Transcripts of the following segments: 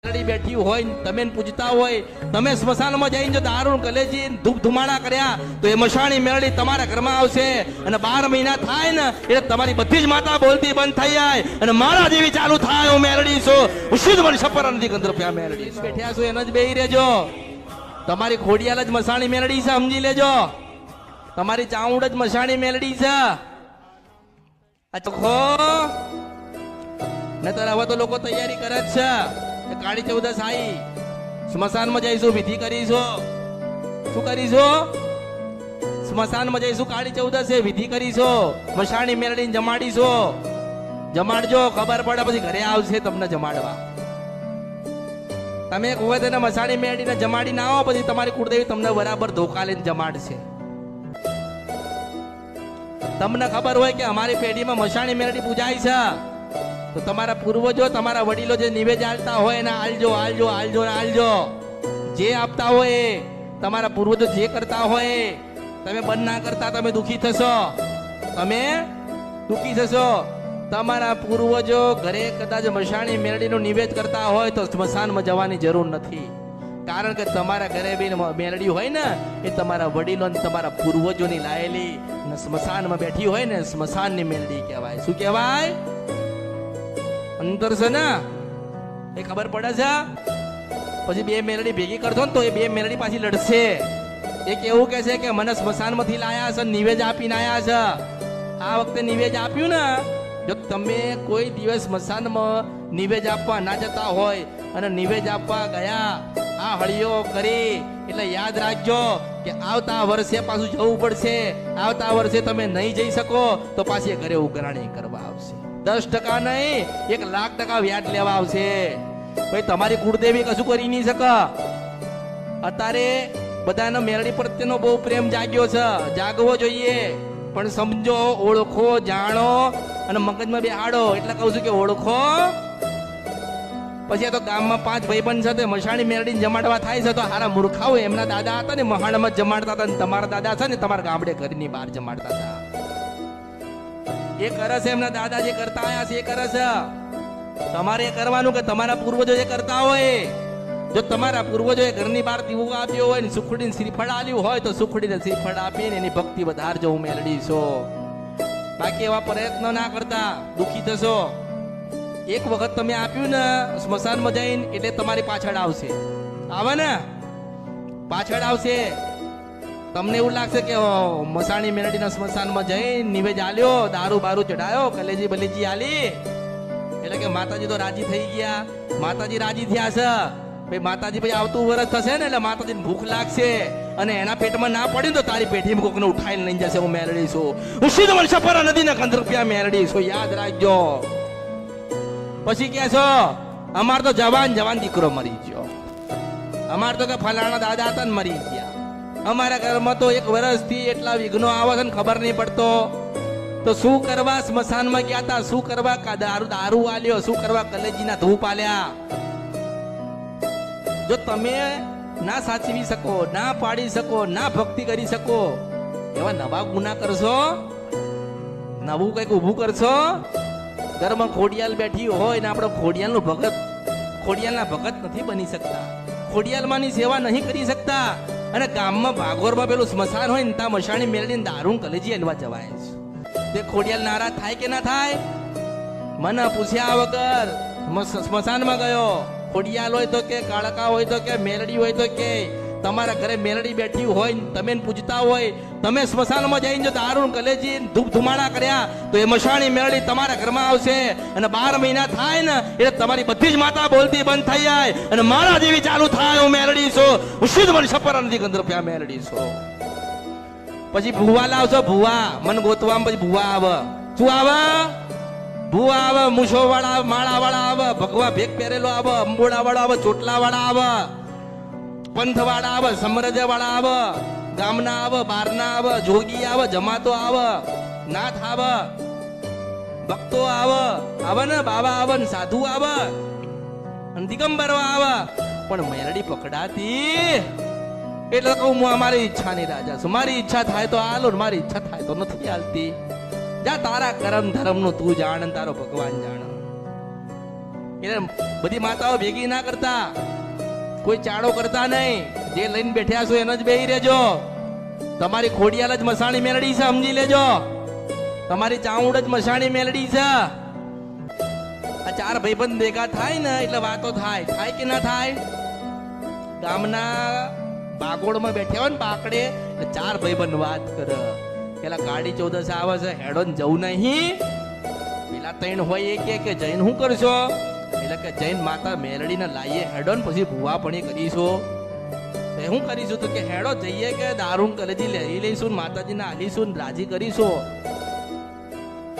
બેઠી હોય તમે પૂજતા હોય, તમે સ્મશાનમાં જઈને જો દારૂ કલેજી ધૂપ ધુમાડા કર્યા તો એ મશાણી મેળડી તમારા ઘરમાં આવશે અને 12 મહિના થાય ને એટલે તમારી બધી જ માતા બોલતી બંધ થઈ જાય અને મારા જેવી ચાલુ થાય. હું મેળડી છું, હું શુદ્ધ મન સપર નથી કંદ્રપ્યા મેળડી છું. બેઠ્યા છો એને જ બેહી રહેજો. તમારી ખોડિયાલ જ મસાણી મેળડી છે, સમજી લેજો. તમારી ચાઉંડ જ મસાણી મેળડી છે. અચખો નતર હવે તો લોકો તૈયારી કરે જ છે. કાળી ચૌદસ આવી, સ્મશાનમાં જઈશું, વિધિ કરીશું. શું કરીશું? સ્મશાનમાં જઈશું, કાળી ચૌદસે વિધિ કરીશું, મશાણી મેળડીને જમાડીશું. જમાડજો, ખબર પડે પછી ઘરે આવશે તમને જમાડવા. તમે એક વખત એને મશાણી મેળડીને જમાડી ના આવો પછી તમારી કુળદેવી તમને બરાબર ધોકા લઈને જમાડશે. તમને ખબર હોય કે અમારી પેઢીમાં મશાણી મેળડી પૂજાય છે તો તમારા પૂર્વજો, તમારા વડીલો જે નિવેદ આલતા હોય એને આલજો, આલજો, આલજો, આલજો. જે આપતા હોય તમારા પૂર્વજો જે કરતા હોય તમે બંધ ના કરતા, તમે દુખી થશો. તમે દુખી થશો. તમારા પૂર્વજો ઘરે કદાચ મશાણી મેળડીનું નિવેદ કરતા હોય તો સ્મશાનમાં જવાની જરૂર નથી. કારણ કે તમારા ઘરે બી મેળડી હોય ને એ તમારા વડીલો ને તમારા પૂર્વજોની લાયેલી સ્મશાનમાં બેઠી હોય ને સ્મશાનની મેળડી કહેવાય. શું કહેવાય? અંતર છે ને એ ખબર પડે છે. પછી બે મેલડી ભેગી કરશો ને તો એ બે મેલડી પાછી લડશે. એક એવું કે છે કે મને સ્મશાનમાંથી લાયા છે, નિવેદ આપીને આયા છે. આ વખતે નિવેદ આપ્યું ને, જો તમે કોઈ દિવસ સ્મશાનમાં નિવેદ આપવા ના જતા હોય અને નિવેદ આપવા ગયા, આ હળીઓ કરી એટલે યાદ રાખજો કે આવતા વર્ષે પાછું જવું પડશે. આવતા વર્ષે તમે નહીં જઈ શકો તો પાછી ઘરે ઉઘરાણી કરવા આવશે. 10% નહીં, 1,00,000% વ્યાજ લેવા આવશે. ભાઈ તમારી કુળદેવી કશું કરી નહીં શકે. અત્યારે બધાને મેળડી પ્રત્યેનો બહુ પ્રેમ જાગ્યો છે, જાગવો જોઈએ. પણ સમજો, ઓળખો, જાણો અને મગજમાં બેહાડો. એટલે કહું છું કે ઓળખો. પછી આ તો ગામમાં 5 ભાઈબંધ છે તે મશાણી મેળડીને જમાડવા થાય છે તો હારા મૂર્ખાઓ એમના દાદા હતા ને મહાણમાં જમાડતા હતા, ને તમારા દાદા છે ને તમારા ગામડે ઘરની બહાર જમાડતા હતા. એ કરે છે, એમના દાદા જે કરતા આયા છે એ કરે છે. તમારે એ કરવાનું કે તમારા પૂર્વજો જે કરતા હોય, જો તમારા પૂર્વજોએ ઘરની બહાર દીવો આપ્યો હોય ને સુખડીને શ્રીફળ આપ્યું હોય તો સુખડીને શ્રીફળ આપીને એની ભક્તિ વધારજો. હું મેળડી છું. બાકી એવા પ્રયત્નો ના કરતા, દુખી થશો. એક વખત તમે આપ્યું ને સ્મશાનમાં જઈને એટલે તમારી પાછળ આવશે. આવે ને પાછળ આવશે. તમને એવું લાગશે કે મસાણી મેળડીના સ્મશાનમાં જઈ નિવેદ આલ્યો, દારૂ બારૂ ચડાયો, કલેજી બલેજી આલી એટલે કે માતાજી તો રાજી થઈ ગયા. માતાજી રાજી થયા છે. ભાઈ માતાજી ભાઈ આવતું વરસ થશે ને એટલે માતાજીને ભૂખ લાગશે અને એના પેટમાં ના પડ્યું તો તારી પેઢીમાં કોકને ઉઠાઈને લઈ જશે. હું મેળડી છું, હું સીધો મને સફર નદી ને 15 રૂપિયા મેળડી છું. યાદ રાખજો. પછી કે છો અમાર તો જવાન દીકરો મરી ગયો, અમાર તો કે ફલાણા દાદા હતા ને મરી ગયા. અમારા ઘરમાં તો 1 વર્ષથી એટલા વિઘ્નો આવે છે ને ખબર નહીં પડતો. તો શું કરવા સ્મશાનમાં ગયા હતા? શું કરવા દારૂ આલ્યો? શું કરવા કલેજીના ધૂપ આલ્યા? જો તમે ના સાચવી શકો, ના પાડી શકો, ના ભક્તિ કરી શકો, એવા નવા ગુના કરશો, નવું કઈક ઊભું કરશો. ઘરમાં ખોડિયાલ બેઠી હોય ને આપણો ખોડિયાલનો ભગત, ખોડિયાલના ભગત નથી બની શકતા, ખોડિયાલમાંની સેવા નહીં કરી શકતા. અને ગામમાં ભાગોરમાં પેલું સ્મશાન હોય ને ત્યાં મશાણી મેળડીને દારૂ કલેજી હલવા જવાય છે. તે ખોડિયાલ નારાજ થાય કે ના થાય? મને પૂછ્યા વગર સ્મશાનમાં ગયો. ખોડિયાલ હોય તો કે, કાળકા હોય તો કે, મેલડી હોય તો કે, તમારા ઘરે મેલડી બેઠી હોય તમે પૂજતા હોય, તમે સ્મશાનમાં જઈને જો દારૂ કલેજી ધૂપ ધુમાડા કર્યા તો એ મશાણી મેલડી તમારા ઘરમાં આવશે અને 12 મહિના થાય ને એટલે તમારી બધી જ માતા બોલતી બંધ થઈ જાય અને મારા જેવી ચાલુ થાય. હું મેલડી છું, હું શુદ્ધ મન સપર નથી કંદ્રપ્યા મેલડી છું. પછી ભુવા લાવશો. ભુવા મન ગોતવામાં પછી ભુવા આવે. શું આવે? ભુવા આવે, મૂછો વાળા આવે, માળા વાળા આવે, ભગવા ભેગ પહેરેલો આવે, અંબોડા વાળા આવે, ચોટલા વાળા આવે, પંથ વાળા આવે, સમરજ વાળા આવે, ગામના આવે, બહારના આવે, જોગી આવે, જમાતો આવે, નાથ આવે, ભક્તો આવે, આવે ને બાબા આવે ને સાધુ આવે અને દિગંબરો આવે. પણ મેલડી પકડાતી એટલે કહું હું અમારી ઈચ્છાની રાજા છું. મારી ઈચ્છા થાય તો આલો, મારી ઈચ્છા થાય તો નથી હાલતી. જા તારા કરમ ધર્મ નું તું જાણ, તારો ભગવાન જાણ. એટલે બધી માતાઓ ભેગી ના કરતા, કોઈ ચાળો કરતા નહીં. જે લઈને બેઠ્યા છો એને જ બેહી રહેજો. તમારી ખોડિયાલ જ મસાણી મેલડી છે, સમજી લેજો. તમારી ચાઉંડ જ મસાણી મેલડી છે. આ ચાર ભાઈબંધ ભેગા થાય ને એટલે વાતો થાય. થાય કે ના થાય? ગામના બાગોળમાં બેઠ્યા હોય ને બાકડે, એટલે ચાર ભાઈબંધ વાત કરે. પેલા કાળી ચૌદસ આવે છે, હેડો ને જવું નહીં. પેલા ત્રણ હોય એ કે જૈન શું કરશો? એટલે કે જૈન માતા મેલડીને લાવીએ હેડો ને પછી ભૂવા પણ કરીશું. શું કરીશું? તો કે હેડો જઈએ કે દારૂ કલેજી લઈ લઈશું, માતાજીને આલીશું, રાજી કરીશું.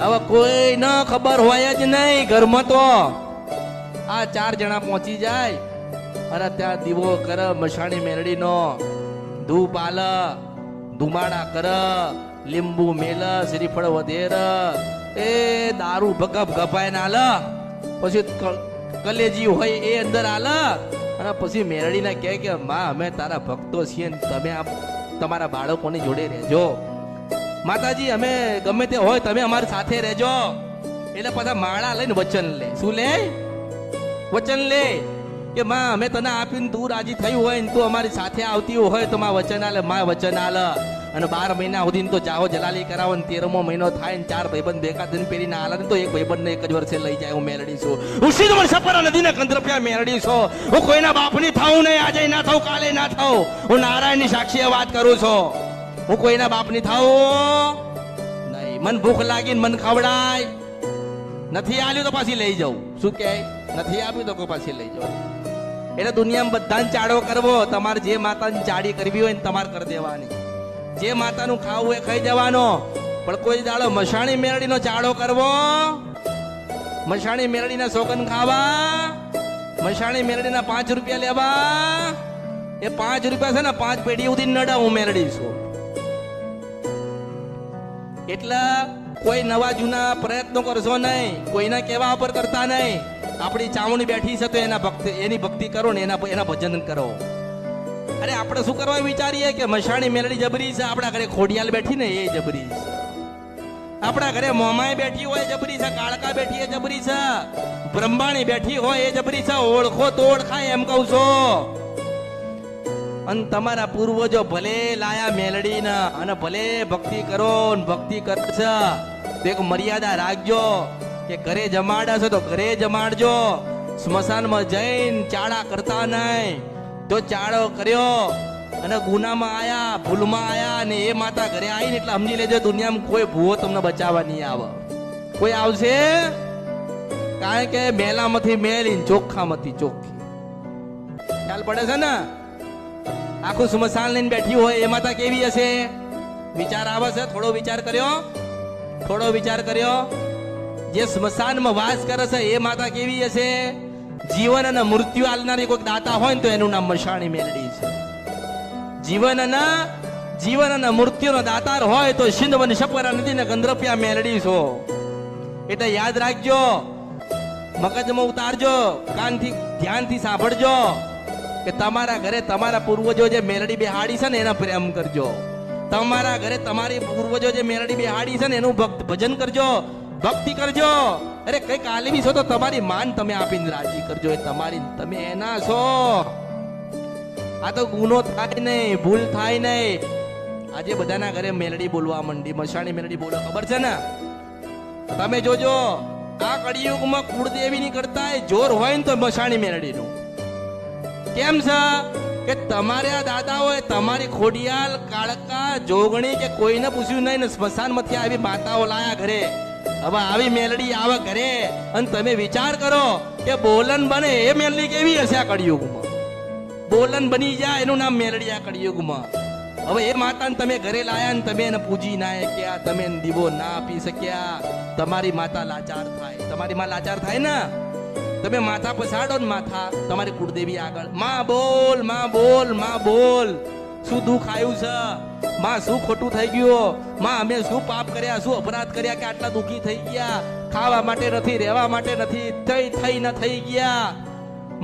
હવે કોઈ ન ખબર હોય જ નહીં ઘરમાં. તો આ ચાર જણા પહોંચી જાય અને ત્યાં દીવો કરે મસાણી મેલડીનો, ધૂપ આલ, ધુમાડા કર, લીંબુ મેલ, શ્રીફળ વધેર, એ દારૂ ભગપ ગપાય ના આલ. પછી કલેજી હોય એ અંદર આલ અને પછી મેરડીને કહે કે માં અમે તારા ભક્તો છીએ, તમે તમારા બાળકોની જોડે રહેજો. માતાજી અમે ગમે તે હોય તમે અમારી સાથે રહેજો. એટલે પાછા માળા લઈને વચન લે. શું લે? વચન લે કે માં અમે તને આપીને તું રાજી થયું હોય ને તું અમારી સાથે આવતી હોય તો માં વચન આલે. માં વચન આલ અને 12 મહિના સુધી તો જાહો જલાલી કરાવો ને 13મો મહિનો થાય ને ચાર ભાઈબંધ ભેગા થઈને પેરીને આલે ને તો એક ભાઈબંધ ને એક જ વર્ષે લઈ જાય. હું મેલડી છું. હું સીધો સપરા નદીને કંદરપિયા મેલડી છું. હું કોઈના બાપની થાઉં નહીં, આજે ના થાઉં, કાલે ના થાઉં. હું નારાયણની સાક્ષીએ વાત કરું છું. હું કોઈના બાપની થાઉં નહીં. મન ભૂખ લાગી મન ખવડાય, નથી આલ્યું તો પાછી લઈ જાઉં. શું કહે? નથી આપ્યું તો પાછી લઈ જાઉં. એટલે દુનિયામાં બધાને ચાડો કરવો. તમારે જે માતાની ચાડી કરવી હોય ને તમારે કરી દેવાની. જે માતાનું ખાવું હોય ખાઈ જવાનો. પણ કોઈ દાડો મસાણી મેરડીનો ચાડો કરવો, મસાણી મેરડીના સોગન ખાવા, મસાણી મેરડીના 5 રૂપિયા લેવા, એ 5 રૂપિયા છે ને 5 પેઢી સુધી નડા. હું મેરડી છું. એટલે કોઈ નવા જૂના પ્રયત્નો કરશો નહીં, કોઈના કહેવા પર કરતા નહીં. આપણી ચાવણી બેઠી છે તો એની ભક્તિ કરો ને એના ભજન કરો. અરે આપણે શું કરવા વિચારીએ કે મસાણી મેલડી જબરી છે, આપણા ઘરે ખોડિયાલ બેઠી ને એ જબરી છે, આપણા ઘરે મોમાઈ બેઠી હોય જબરી છે, કાળકા બેઠી એ જબરી છે, બ્રહ્માણી બેઠી હોય એ જબરી છે. ઓળખો તો ઓળખાય એમ કહું છું. અને તમારા પૂર્વજો ભલે લાયા મેલડી ને અને ભલે ભક્તિ કરો ને ભક્તિ કરશે તો એક મર્યાદા રાખજો કે ઘરે જમાડા છે તો ઘરે જમાડજો. સ્મશાનમાં જઈને ચાળા કરતા નહીં. તો ચાળો કર્યો અને ગુનામાં આયા, ભૂલમાં આયા ને એ માતા ઘરે આવીને એટલે સમજી લેજો દુનિયામાં કોઈ ભૂવો તમને બચાવવા નહીં આવે. કોઈ આવશે? કારણ કે મેલામાંથી મેલી, ચોખ્ખામાંથી ચોખ્ખી. ખ્યાલ પડે છે ને? આખું સ્મશાન લઈને બેઠી હોય એ માતા કેવી હશે? વિચાર આવે છે? થોડો વિચાર કર્યો? થોડો વિચાર કર્યો? જે સ્મશાનમાં વાસ કરે છે એ માતા કેવી હશે? જીવન અને મૃત્યુ આલનારી કોઈ દાતા હોય ને તો એનું નામ મસાણી મેલડી છે. જીવન અને મૃત્યુનો દાતાર હોય તો સિંધવન સપરા નદી ને ગંદ્રપિયા મેલડી છો. એટલે યાદ રાખજો, મગજમાં ઉતારજો, કાનથી ધ્યાનથી સાંભળજો કે તમારા ઘરે તમારા પૂર્વજો જે મેલડી બેહાડી છે ને એના પ્રેમ કરજો. તમારા ઘરે તમારી પૂર્વજો જે મેલડી બેહાડી છે ને એનું ભજન કરજો, ભક્તિ કરજો. અરે કઈક આલવી છો તો તમારી માન તમે આપીને રાજી કરજો. એ તમારી, તમે એના છો. આ તો ગુનો થાય નહીં, ભૂલ થાય નહીં. આજે બધાના ઘરે મેલડી બોલવા માંડી, મસાણી મેલડી બોલો. ખબર છે ને? તમે જોજો આ કળિયુગમાં કુળદેવીની કરતા જોર હોય ને તો મસાણી મેલડીનું. કેમ છે કે તમારે આ દાદાઓએ તમારી ખોડિયાલ, કાળકા, જોગણી કે કોઈને પૂછ્યું નહીં ને સ્મશાનમાંથી આવી માતાઓ લાયા ઘરે. હવે આવી મેલડી આવે ઘરે અને તમે વિચાર કરો કે બોલન બને એ મેલડી કેવી હશે આ કળિયુગમાં? બોલન બની જાય એનું નામ મેલડી આ કળિયુગમાં. હવે એ માતાને તમે ઘરે લાયા ને તમે એને પૂજી ના શક્યા, તમે એને દીવો ના આપી શક્યા. તમારી માતા લાચાર થાય. તમારી માં લાચાર થાય ને? તમે માથા પછાડો ને માથા તમારી કુળદેવી આગળ, માં બોલ, માં બોલ, માં બોલ. શું દુઃખ આવ્યું છે માં? શું ખોટું થઈ ગયું માં? અમે શું પાપ કર્યા, શું અપરાધ કર્યા કે આટલા દુઃખી થઈ ગયા? ખાવા માટે નથી, રહેવા માટે નથી, થઈ ન થઈ ગયા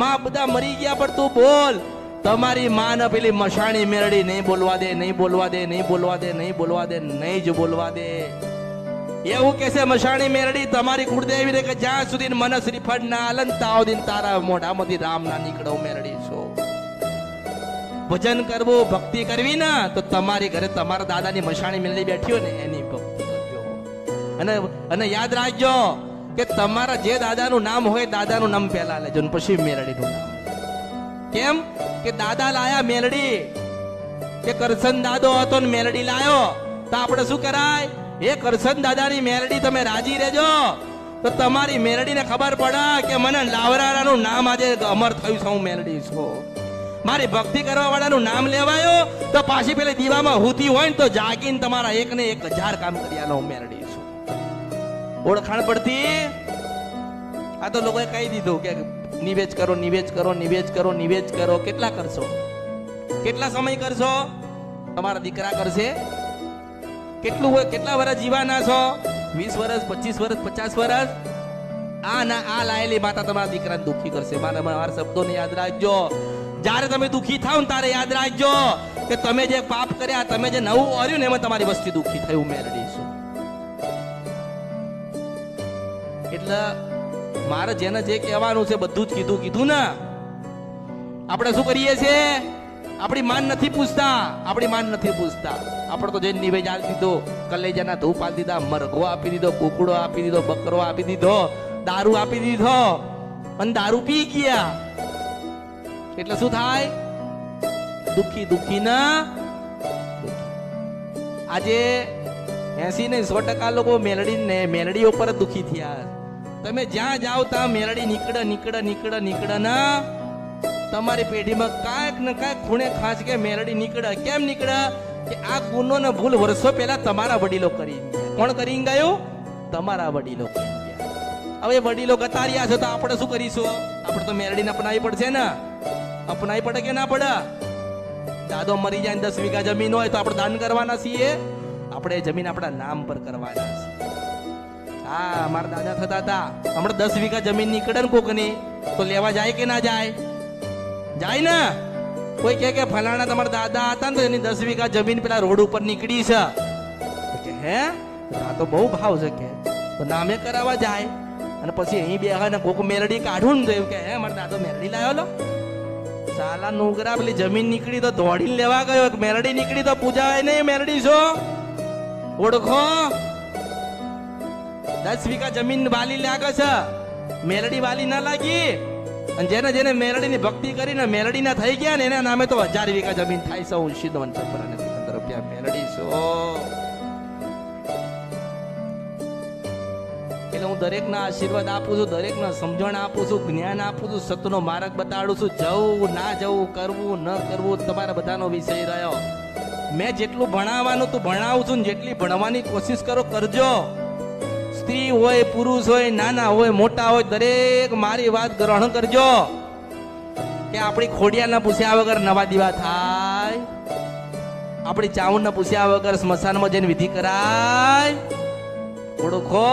માં, બધા મરી ગયા. પણ તું બોલ. તમારી માં ને પેલી મસાણી મેરડી નહીં બોલવા દે, નહીં બોલવા દે, નહીં બોલવા દે, નહીં બોલવા દે, નહીં જ બોલવા દે. એવું કે છે મશાણી મેરડી તમારી કુળદેવી રે કે જ્યાં સુધી મને શ્રીફળ ના આલન તાવ દિન તારા મોઢામાંથી રામ ના નીકળો મેરડી છો. ભજન કરવું ભક્તિ કરવી ને તો તમારી ઘરે તમારા દાદાની મશાણી મેરડી બેઠી હોય ને એની ભક્તિ કરજો. અને યાદ રાખજો કે તમારા જે દાદાનું નામ હોય દાદાનું નામ પહેલા લેજો ને પછી મેરડીનું નામ. કેમ કે દાદા લાયા મેરડી, કે કરશન દાદો હતો ને મેરડી લાયો તો આપણે શું કરાય? એ કરશન દાદાની મેરડી તમે રાજી રહેજો તો તમારી મેરડીને ખબર પડે કે મને લાવરાનું નામ આજે અમર થયું છે, હું મેરડી છું. મારી ભક્તિ કરવા વાળાનું નામ લેવાયો તો પાછી પેલી દીવામાં હુતી હોય ને તો જાગીને તમારા 1,000 કામ કરી આલો, હું મેરડી છું. ઓળખાણ પડતી. આ તો લોકોએ કહી દીધું કે નિવેદ કરો, નિવેદ કરો, નિવેદ કરો, નિવેદ કરો. કેટલા કરશો? કેટલા સમય કરશો? તમારા દીકરા કરશે? કેટલું હોય? કેટલા વર્ષ જીવાના છો? 20 વર્ષ, 25 વર્ષ, 50 વર્ષ? આ ના આ લાયેલી માતા તમારા દીકરાને દુખી કરશે. મારા શબ્દોને યાદ રાખજો. જ્યારે તમે દુખી થાવ ને ત્યારે યાદ રાખજો કે તમે જે પાપ કર્યા, તમે જે નવું કર્યું ને એમાં તમારી વસ્તી દુખી થયું, મેરડી છું. એટલે મારે જેને જે કહેવાનું છે બધું જ કીધું ને. આપણે શું કરીએ છીએ? આપણી માન નથી પૂછતા, આપણી માન નથી પૂછતા. આપણે તો જઈને નિવેદ આપી દીધો, કલેજાના ધૂપ આપી દીધા, મરઘો આપી દીધો, કુકડો આપી દીધો, બકરો આપી દીધો, દારૂ આપી દીધો અને દારૂ પી ગયા એટલે શું થાય? દુખી દુખી ના. આજે 80 ને 100% લોકો મેલડી ઉપર જ દુખી થયા. તમે જ્યાં જાઓ ત્યાં મેલડી નીકળે ના. તમારી પેઢીમાં કાંઈક ને કાંઈક ખૂણે ખાસ કે મેલડી નીકળે. કેમ નીકળે? કે આ ગુનો ને ભૂલ વર્ષો પહેલા તમારા વડીલો કરી ગયા. કોણ કરી ગયું? તમારા વડીલો કરી ગયા. હવે વડીલો ગતા રહ્યા છે તો આપણે શું કરીશું? આપણે તો મેલડીને અપનાવી પડશે ને. અપનાવી પડે કે ના પડે? દાદો મરી જાય 10 વીઘા જમીન હોય તો આપણે દાન કરવાના છીએ. આપણે જમીન આપણા નામ પર કરવાના છે. હા, મારા દાદા થતા હતા, હમણાં 10 વીઘા જમીન નીકળે ને કોકની તો લેવા જાય કે ના જાય? જાય ને. કોઈ કે ફલાણા તમારા દાદા હતા ને તો એની 10 વીઘા જમીન પેલા રોડ ઉપર નીકળી છે કે હે આ તો બહુ ભાવ છે કે તો નામે કરાવવા જાય. અને પછી અહીં બે ને કોક મેરડી કાઢું ને તો એવું કે હે મારા દાદો મેરડી લાવ્યો લો. સાલા નુગરા પેલી જમીન નીકળી તો દોડીને લેવા ગયો, મેરડી નીકળી તો પૂજાય નહીં, મેરડી છો ઓળખો. 10 વીઘા જમીન વાલી લાગે છે, મેરડી વાલી ના લાગી. અને જેને મેરડીની ભક્તિ કરીને મેરડી ના થઈ ગયા ને એના નામે તો 1000 વીઘા જમીન થાય છે. હું સીધો રૂપિયા મેરડી છો. એટલે હું દરેકના આશીર્વાદ આપું છું, દરેકને સમજણ આપું છું, જ્ઞાન આપું છું, સતનો માર્ગ બતાડું છું. જવું ના જવું, કરવું ન કરવું તમારા બધાનો વિષય રહ્યો. મેં જેટલું ભણાવવાનું તો ભણાવું છું, જેટલી ભણવાની કોશિશ કરો કરજો. સ્ત્રી હોય, પુરુષ હોય, નાના હોય, મોટા હોય, દરેક મારી વાત ગ્રહણ કરજો. કે આપણી ખોડિયાના પૂછ્યા વગર નવા દીવા થાય, આપણી ચાવણના પૂછ્યા વગર સ્મશાનમાં જઈને વિધિ કરાય. ઓળખો.